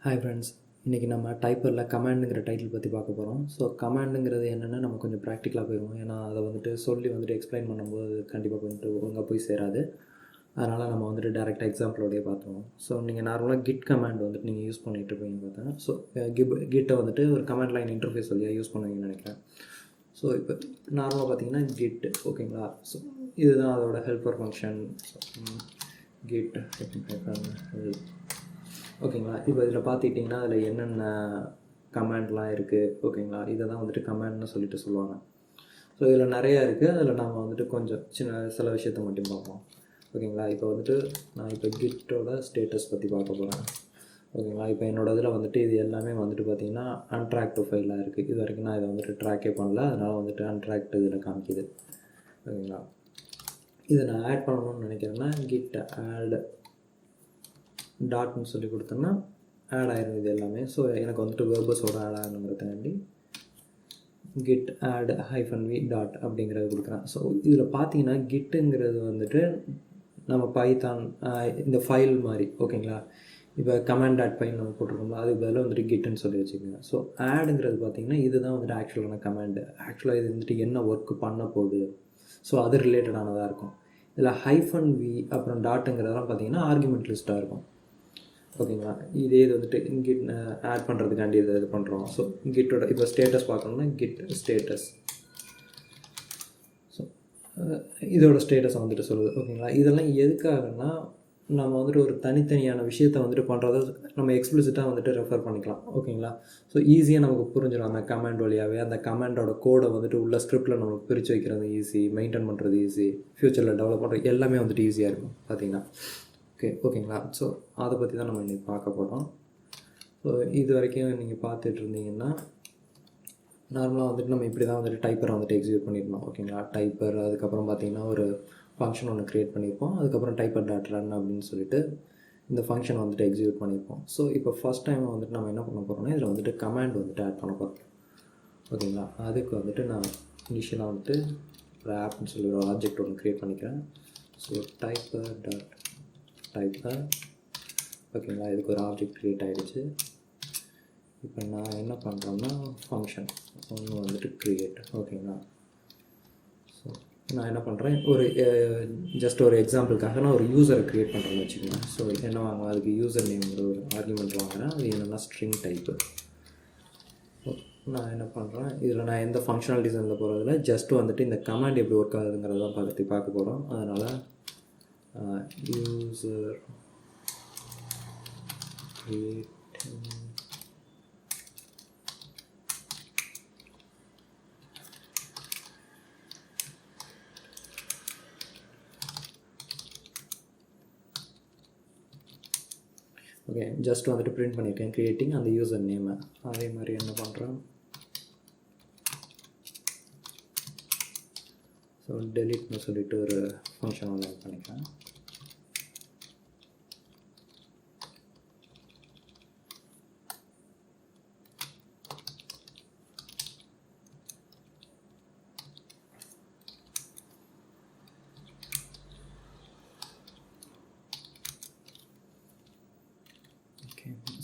Hi friends, இன்றைக்கி நம்ம டைப்பரில் கமாண்டுங்கிற title பற்றி பார்க்க போகிறோம். ஸோ கமாண்டுங்கிறது என்னென்னு நம்ம கொஞ்சம் ப்ராக்டிக்கலாக போயிடுவோம். ஏன்னா அதை சொல்லி எக்ஸ்பிளைன் பண்ணும்போது கண்டிப்பாக ஒழுங்காக போய் சேராது. அதனால் நம்ம டேரெக்டாக எக்ஸாம்பிளோடையே பார்த்துருவோம். ஸோ நீங்கள் நார்மலாக கிட் கமாண்ட் நீங்கள் யூஸ் பண்ணிகிட்டு இருப்பீங்கன்னு பார்த்தேன். ஸோ கிட்டை ஒரு கமாண்ட் லைன் இன்டர்ஃபேஸ் வழியாக யூஸ் பண்ணுவீங்கன்னு நினைக்கிறேன். ஸோ இப்போ நார்மலாக பார்த்தீங்கன்னா கிட், ஓகேங்களா. ஸோ இதுதான் அதோட ஹெல்ப்பர் ஃபங்க்ஷன். கிட் ஓகேங்களா. இப்போ இதில் பார்த்துக்கிட்டிங்கன்னா அதில் என்னென்ன கமாண்ட்லாம் இருக்குது, ஓகேங்களா. இதை தான் கமாண்ட்னு சொல்லுவாங்க. ஸோ இதில் நிறையா இருக்குது. அதில் நாம் கொஞ்சம் சில விஷயத்தை மட்டும் பார்ப்போம், ஓகேங்களா. இப்போ நான் இப்போ கிட்டோட ஸ்டேட்டஸ் பற்றி பார்க்க போகிறேன், ஓகேங்களா. இப்போ என்னோடய இதில் இது எல்லாமே பார்த்திங்கன்னா அன்ட்ராக்டு ஃபைலாக இருக்குது. இது வரைக்கும் நான் இதை ட்ராக்கே பண்ணல, அதனால் அன்ட்ராக்டு இதில் காமிக்குது, ஓகேங்களா. இதை நான் ஆட் பண்ணணும்னு நினைக்கிறேன்னா கிட் ஆட் டாட்னு சொல்லி கொடுத்தோன்னா ஆட் ஆயிரும் இது எல்லாமே. ஸோ எனக்கு வேர்பஸோட ஆட் ஆகணுங்கிறதுக்காண்டி கிட் ஆட் -v டாட் அப்படிங்கிறது கொடுக்குறேன். ஸோ இதில் பார்த்தீங்கன்னா கிட்டுங்கிறது நம்ம பைத்தான் இந்த ஃபைல் மாதிரி, ஓகேங்களா. இப்போ கமாண்ட் டாட் பைன்னு நம்ம போட்டிருக்கோம்ல, அதுக்கு பதிலாக கிட்டுன்னு சொல்லி வச்சுக்கோங்க. ஸோ ஆடுங்கிறது பார்த்திங்கன்னா இதுதான் ஆக்சுவலான கமாண்டு. ஆக்சுவலாக இது என்ன ஒர்க்கு பண்ண போகுது, ஸோ அது ரிலேட்டடானதாக இருக்கும். இதில் -v அப்புறம் டாட்டுங்கிறதெல்லாம் பார்த்திங்கன்னா ஆர்குமெண்ட் லிஸ்ட்டாக இருக்கும், ஓகேங்களா. இதே இது கிட் ஆட் பண்ணுறதுக்காண்டி இது பண்ணுறோம். ஸோ கிட்டோட இப்போ ஸ்டேட்டஸ் பார்க்கணும்னா கிட் ஸ்டேட்டஸ். ஸோ இதோட ஸ்டேட்டஸை சொல்லுது, ஓகேங்களா. இதெல்லாம் எதுக்காகனா நம்ம ஒரு தனித்தனியான விஷயத்தை பண்ணுறத நம்ம எக்ஸ்பிளிசிட்டாக ரெஃபர் பண்ணிக்கலாம், ஓகேங்களா. ஸோ ஈஸியாக நமக்கு புரிஞ்சிடும் அந்த கமாண்ட் வழியாகவே. அந்த கமாண்டோட கோடை உள்ள ஸ்கிரிப்டில் நமக்கு பிரித்து வைக்கிறது ஈஸி, மெயின்டைன் பண்ணுறது ஈஸி, ஃப்யூச்சரில் டெவலப் பண்ணுறது எல்லாமே ஈஸியாக இருக்கும் பார்த்திங்கன்னா. ஓகேங்களா. ஸோ அதை பற்றி தான் நம்ம இன்றைக்கி பார்க்க போகிறோம். ஸோ இது வரைக்கும் நீங்கள் பார்த்துட்டு இருந்தீங்கன்னா நார்மலாக நம்ம இப்படி தான் டைப்பரை எக்ஸிக்யூட் பண்ணியிருந்தோம், ஓகேங்களா. டைப்பர், அதுக்கப்புறம் பார்த்திங்கன்னா ஒரு ஃபங்க்ஷன் ஒன்று க்ரியேட் பண்ணியிருப்போம். அதுக்கப்புறம் டைப்பர் டாட் ரன் அப்படின்னு சொல்லிட்டு இந்த ஃபங்க்ஷன் எக்ஸிக்யூட் பண்ணியிருப்போம். ஸோ இப்போ ஃபஸ்ட் டைம் நம்ம என்ன பண்ண போகிறோம்னா இதில் கமாண்ட் ஆட் பண்ண போகிறோம், ஓகேங்களா. அதுக்கு நான் இனிஷியலாக ஒரு ஆப்னு சொல்லி ஒரு ஆப்ஜெக்ட் ஒன்று க்ரியேட் பண்ணிக்கிறேன். ஸோ டைப்பர் டாட் டைப்பர், ஓகேங்களா. இதுக்கு ஒரு ஆப்ஜெக்ட் க்ரியேட் ஆகிடுச்சு. இப்போ நான் என்ன பண்ணுறேன்னா ஃபங்க்ஷன் ஒன்று க்ரியேட், ஓகேங்களா. ஸோ நான் என்ன பண்ணுறேன், ஒரு ஜஸ்ட் ஒரு எக்ஸாம்பிளுக்காக நான் ஒரு யூஸரை க்ரியேட் பண்ணுறேன்னு வச்சுக்கோங்க. ஸோ என்ன வாங்குவேன், அதுக்கு யூசர் நேம் ஒரு ஆர்குமெண்ட் வாங்குகிறேன். அது என்னென்னா ஸ்ட்ரிங் டைப்பு. நான் என்ன பண்ணுறேன், இதில் நான் எந்த ஃபங்க்ஷனல் டிசைனில் போகிறதில்ல, ஜஸ்ட்டு இந்த கமாண்ட் எப்படி ஒர்க் ஆகுதுங்கிறதான் பார்க்க போகிறோம். அதனால் user creating okay, just print பண்ணியிருக்கேன் கிரியேட்டிங் அந்த யூசர் நேமை. அதே மாதிரி என்ன பண்ணுறேன், ஸோ டெலிட்னு சொல்லிட்டு ஒரு ஃபங்க்ஷன் ஒன்று ஆட் பண்ணிக்கிறேன்.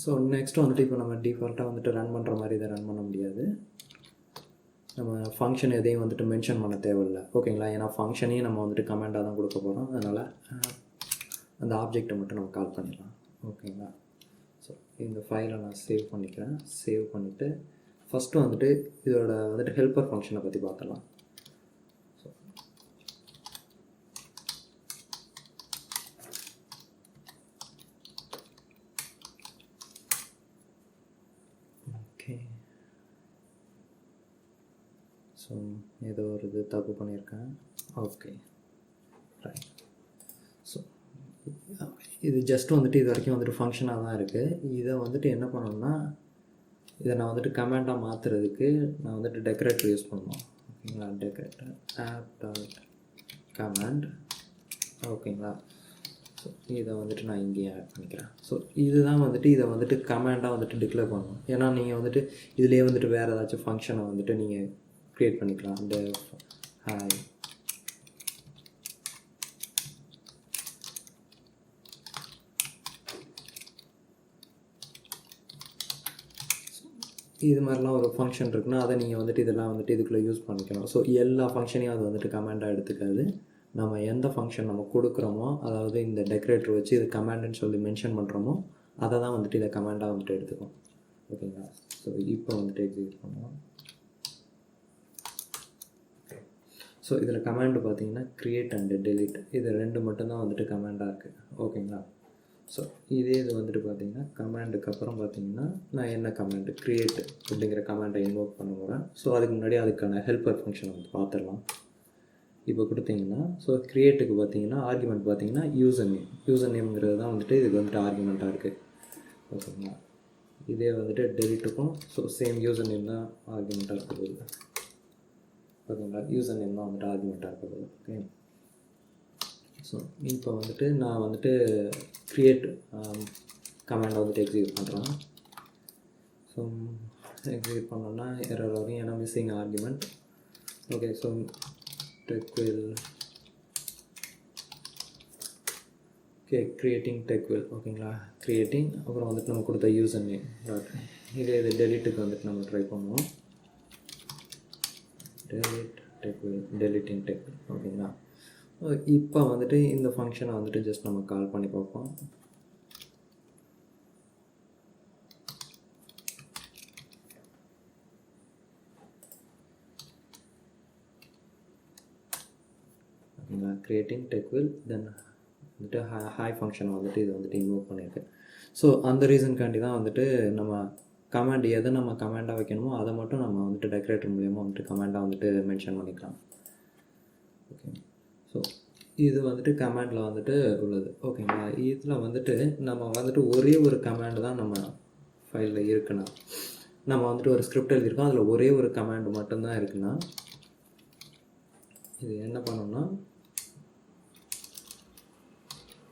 ஸோ நெக்ஸ்ட்டு இப்போ நம்ம டிஃபால்ட்டாக ரன் பண்ணுற மாதிரி இதை ரன் பண்ண முடியாது. நம்ம ஃபங்க்ஷன் எதையும் மென்ஷன் பண்ண தேவையில்லை, ஓகேங்களா. ஏன்னா ஃபங்க்ஷனையும் நம்ம கமெண்டாக தான் கொடுக்க போகிறோம். அதனால் அந்த ஆப்ஜெக்டை மட்டும் நம்ம கால் பண்ணிடலாம், ஓகேங்களா. ஸோ இந்த ஃபைலை நான் சேவ் பண்ணிக்கிறேன். சேவ் பண்ணிவிட்டு ஃபஸ்ட்டு இதோட ஹெல்ப்பர் ஃபங்க்ஷனை பற்றி பார்த்துடலாம். ஸோ ஏதோ ஒரு இது தப்பு பண்ணியிருக்கேன், ஓகே ரைட். ஸோ இது ஜஸ்ட்டு இது வரைக்கும் ஃபங்க்ஷனாக தான் இருக்குது. இதை என்ன பண்ணணும்னா இதை நான் கமாண்டாக மாற்றுறதுக்கு நான் டெக்கரேட்டர் யூஸ் பண்ணணும், ஓகேங்களா. டெக்கரேட்டர் ஆப் டாட் கமாண்ட், ஓகேங்களா. ஸோ இதை நான் இங்கேயே ஆட் பண்ணிக்கிறேன். ஸோ இதுதான் இதை கமாண்டாக டிக்ளேர் பண்ணணும். ஏன்னா நீங்கள் இதிலே வேறு ஏதாச்சும் ஃபங்க்ஷனை நீங்கள் க்ரியேட் பண்ணிக்கலாம். அந்த ஹாய் இது மாதிரிலாம் ஒரு ஃபங்க்ஷன் இருக்குன்னா அதை நீங்கள் வந்துட்டு இதெல்லாம் வந்துட்டு இதுக்குள்ளே யூஸ் பண்ணிக்கணும். ஸோ எல்லா ஃபங்க்ஷனையும் அது வந்துட்டு கமாண்டாக எடுத்துக்காது. நம்ம எந்த ஃபங்க்ஷன் நம்ம கொடுக்குறோமோ, அதாவது இந்த டெக்கரேட்டர் வச்சு இது கமாண்டுன்னு சொல்லி மென்ஷன் பண்ணுறோமோ அதை தான் வந்துட்டு இதை கமாண்டாக வந்துட்டு எடுத்துக்கும். ஓகேங்களா? ஸோ இப்போ வந்துட்டு எக்ஸிக்யூட் பண்ணுவோம். ஸோ இதில் கமாண்டு பார்த்தீங்கன்னா க்ரியேட் அண்ட் டெலிட், இது 2 மட்டும்தான் வந்துட்டு கமாண்டாக இருக்குது. ஓகேங்களா? ஸோ இது வந்துட்டு பார்த்தீங்கன்னா கமாண்டுக்கு அப்புறம் பார்த்தீங்கன்னா நான் என்ன கமாண்டு க்ரியேட் அப்படிங்கிற கமாண்டை இன்வோக் பண்ண போகிறேன். ஸோ அதுக்கு முன்னாடி அதுக்கான ஹெல்ப்பர் ஃபங்க்ஷனை வந்து பார்த்துடலாம். இப்போ கொடுத்தீங்கன்னா ஸோ க்ரியேட்டுக்கு பார்த்தீங்கன்னா ஆர்குமெண்ட் பார்த்தீங்கன்னா யூசர் நேம்ங்கிறது தான் வந்துட்டு இதுக்கு வந்துட்டு ஆர்குமெண்ட்டாக இருக்குது. ஓகேங்களா? இதே வந்துட்டு டெலிட்டுக்கும் ஸோ சேம் யூசர் நேம் தான் ஆர்குமெண்ட்டாக இருக்குது. ஓகேங்களா? யூசர் நேம் தான் வந்துட்டு ஆர்குமெண்ட்டாக இருக்குது. ஓகே. ஸோ இப்போ வந்துட்டு நான் வந்துட்டு க்ரியேட் கமாண்டை வந்துட்டு எக்ஸிக்யூட் பண்ணுறேன். ஸோ எக்ஸிக்யூட் பண்ணோன்னா எரர் வரும், ஏன்னா missing argument. Okay. So techvill creating techvill. ஓகேங்களா? க்ரியேட்டிங் அப்புறம் வந்துட்டு நம்ம கொடுத்த யூசர் நேம் டாட் இதே இது டெலிட்டுக்கு வந்துட்டு நம்ம ட்ரை பண்ணுவோம். Deleting techvill. ஓகேங்களா? இப்போ வந்துட்டு இந்த ஃபங்க்ஷனை வந்துட்டு ஜஸ்ட் நம்ம கால் பண்ணி பார்ப்போம். ஓகேங்களா? க்ரியேட்டிங் techvill தென் வந்துட்டு ஹாய் ஃபங்க்ஷனை வந்துட்டு இது வந்துட்டு இன்வோக் பண்ணியிருக்கு. ஸோ அந்த ரீசனுக்காண்டி தான் வந்துட்டு நம்ம கமாண்ட் எதை நம்ம கமாண்டாக வைக்கணுமோ அதை மட்டும் நம்ம வந்துட்டு டெக்கரேட்டர் மூலியமாக வந்துட்டு கமாண்டாக வந்துட்டு மென்ஷன் பண்ணிக்கலாம். ஓகே. ஸோ இது வந்துட்டு கமாண்டில் வந்துட்டு உள்ளது. ஓகேங்களா? இதில் வந்துட்டு நம்ம வந்துட்டு ஒரே ஒரு கமாண்டு தான் நம்ம ஃபைலில் இருக்குன்னா, நம்ம வந்துட்டு ஒரு ஸ்கிரிப்ட் எழுதியிருக்கோம், அதில் ஒரே ஒரு கமாண்டு மட்டும்தான் இருக்குன்னா இது என்ன பண்ணோம்னா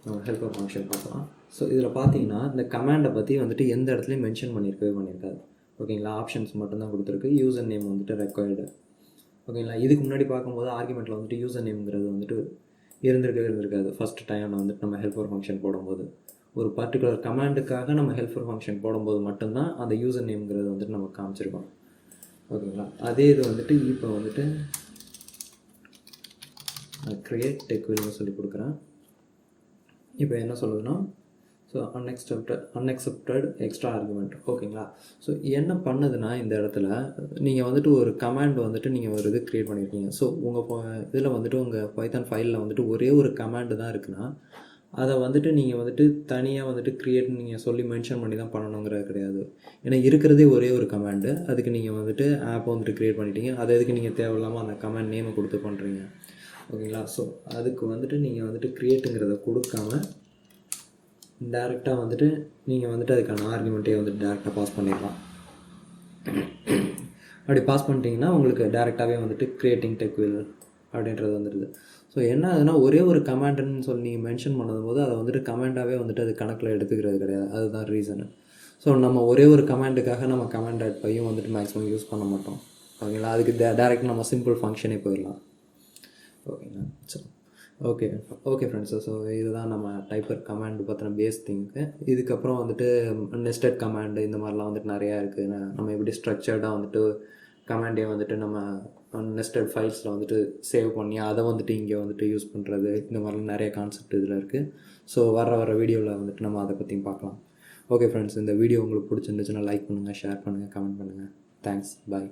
நம்ம ஹெல்ப்பர் ஃபங்க்ஷன் பார்க்கலாம். ஸோ இதில் பார்த்தீங்கன்னா இந்த கமாண்டை பற்றி வந்துட்டு எந்த இடத்துலையும் மென்ஷன் பண்ணியிருக்காது. ஓகேங்களா? ஆப்ஷன்ஸ் மட்டும்தான் கொடுத்துருக்கு. யூசர் நேம் வந்துட்டு ரெக்வயர்டு. ஓகேங்களா? இதுக்கு முன்னாடி பார்க்கும்போது ஆர்குமெண்ட்டில் வந்துட்டு யூசர் நேம்ங்கிறது வந்துட்டு இருந்திருக்காது. ஃபஸ்ட்டு டைம் வந்துட்டு நம்ம ஹெல்ப்பர் ஃபங்க்ஷன் போடும்போது ஒரு பர்டிகுலர் கமாண்டுக்காக நம்ம ஹெல்ப்பர் ஃபங்க்ஷன் போடும்போது மட்டும்தான் அந்த யூசர் நேம்ங்கிறது வந்துட்டு நம்ம காமிச்சிருக்கோம். ஓகேங்களா? அதே இது வந்துட்டு இப்போ வந்துட்டு நான் க்ரியேட் techvillனு சொல்லி கொடுக்குறேன். இப்போ என்ன சொல்லுதுன்னா ஸோ அன்எக்செப்டட் எக்ஸ்ட்ரா ஆர்குமெண்ட். ஓகேங்களா? ஸோ என்ன பண்ணுதுன்னா இந்த இடத்துல நீங்கள் வந்துட்டு ஒரு கமாண்ட் வந்துட்டு நீங்கள் ஒரு இது க்ரியேட் பண்ணியிருக்கீங்க. ஸோ உங்கள் இதில் வந்துட்டு உங்கள் பைத்தான் ஃபைலில் வந்துட்டு ஒரே ஒரு கமாண்டு தான் இருக்குன்னா அதை வந்துட்டு நீங்கள் வந்துட்டு தனியாக வந்துட்டு க்ரியேட் நீங்கள் சொல்லி மென்ஷன் பண்ணி தான் பண்ணணுங்கிறது கிடையாது. ஏன்னா இருக்கிறதே ஒரே ஒரு கமாண்டு, அதுக்கு நீங்கள் வந்துட்டு ஆப்பை வந்துட்டு க்ரியேட் பண்ணிட்டீங்க. அது எதுக்கு நீங்கள் தேவையில்லாமல் அந்த கமாண்ட் நேமை கொடுத்து பண்ணுறீங்க. ஓகேங்களா? ஸோ அதுக்கு வந்துட்டு நீங்கள் வந்துட்டு க்ரியேட்டுங்கிறத கொடுக்காம டேரெக்டாக வந்துட்டு நீங்கள் வந்துட்டு அதுக்கான ஆர்குமெண்ட்டே வந்துட்டு டேரெக்டாக பாஸ் பண்ணிடலாம். அப்படி பாஸ் பண்ணிட்டீங்கன்னா உங்களுக்கு டேரெக்டாகவே வந்துட்டு க்ரியேட்டிங் techvill அப்படின்றது வந்துடுது. ஸோ என்ன ஆகுதுன்னா ஒரே ஒரு கமாண்டுன்னு சொல்லி நீங்கள் மென்ஷன் பண்ணும்போது அதை வந்துட்டு கமாண்டாகவே வந்துட்டு அது கணக்கில் எடுத்துக்கிறது கிடையாது. அதுதான் ரீசனு. ஸோ நம்ம ஒரே ஒரு கமாண்டுக்காக நம்ம கமாண்ட் ஆட் பையும் வந்துட்டு மேக்ஸிமம் யூஸ் பண்ண மாட்டோம். ஓகேங்களா? அதுக்கு டேரெக்டாக நம்ம சிம்பிள் ஃபங்க்ஷனே போயிடலாம். ஓகேங்களா? So okay friends. ஸோ இதுதான் நம்ம டைப்பர் கமாண்டு பற்றின பேஸ் திங்க்கு. இதுக்கப்புறம் வந்துட்டு நெஸ்டட் கமாண்டு இந்த மாதிரிலாம் வந்துட்டு நிறையா இருக்குது. நம்ம எப்படி ஸ்ட்ரக்சர்டாக வந்துட்டு கமாண்டே வந்துட்டு நம்ம நெஸ்டட் ஃபைல்ஸில் வந்துட்டு சேவ் பண்ணி அதை வந்துட்டு இங்கே வந்துட்டு யூஸ் பண்ணுறது, இந்த மாதிரிலாம் நிறைய கான்செப்ட் இதில் இருக்குது. ஸோ வர வீடியோவில் வந்துட்டு நம்ம அதை பற்றியும் பார்க்கலாம். ஓகே ஃப்ரெண்ட்ஸ், இந்த வீடியோ உங்களுக்கு பிடிச்சிருந்துச்சுன்னா லைக் பண்ணுங்கள், ஷேர் பண்ணுங்கள், கமெண்ட் பண்ணுங்கள். தேங்க்ஸ். பாய்.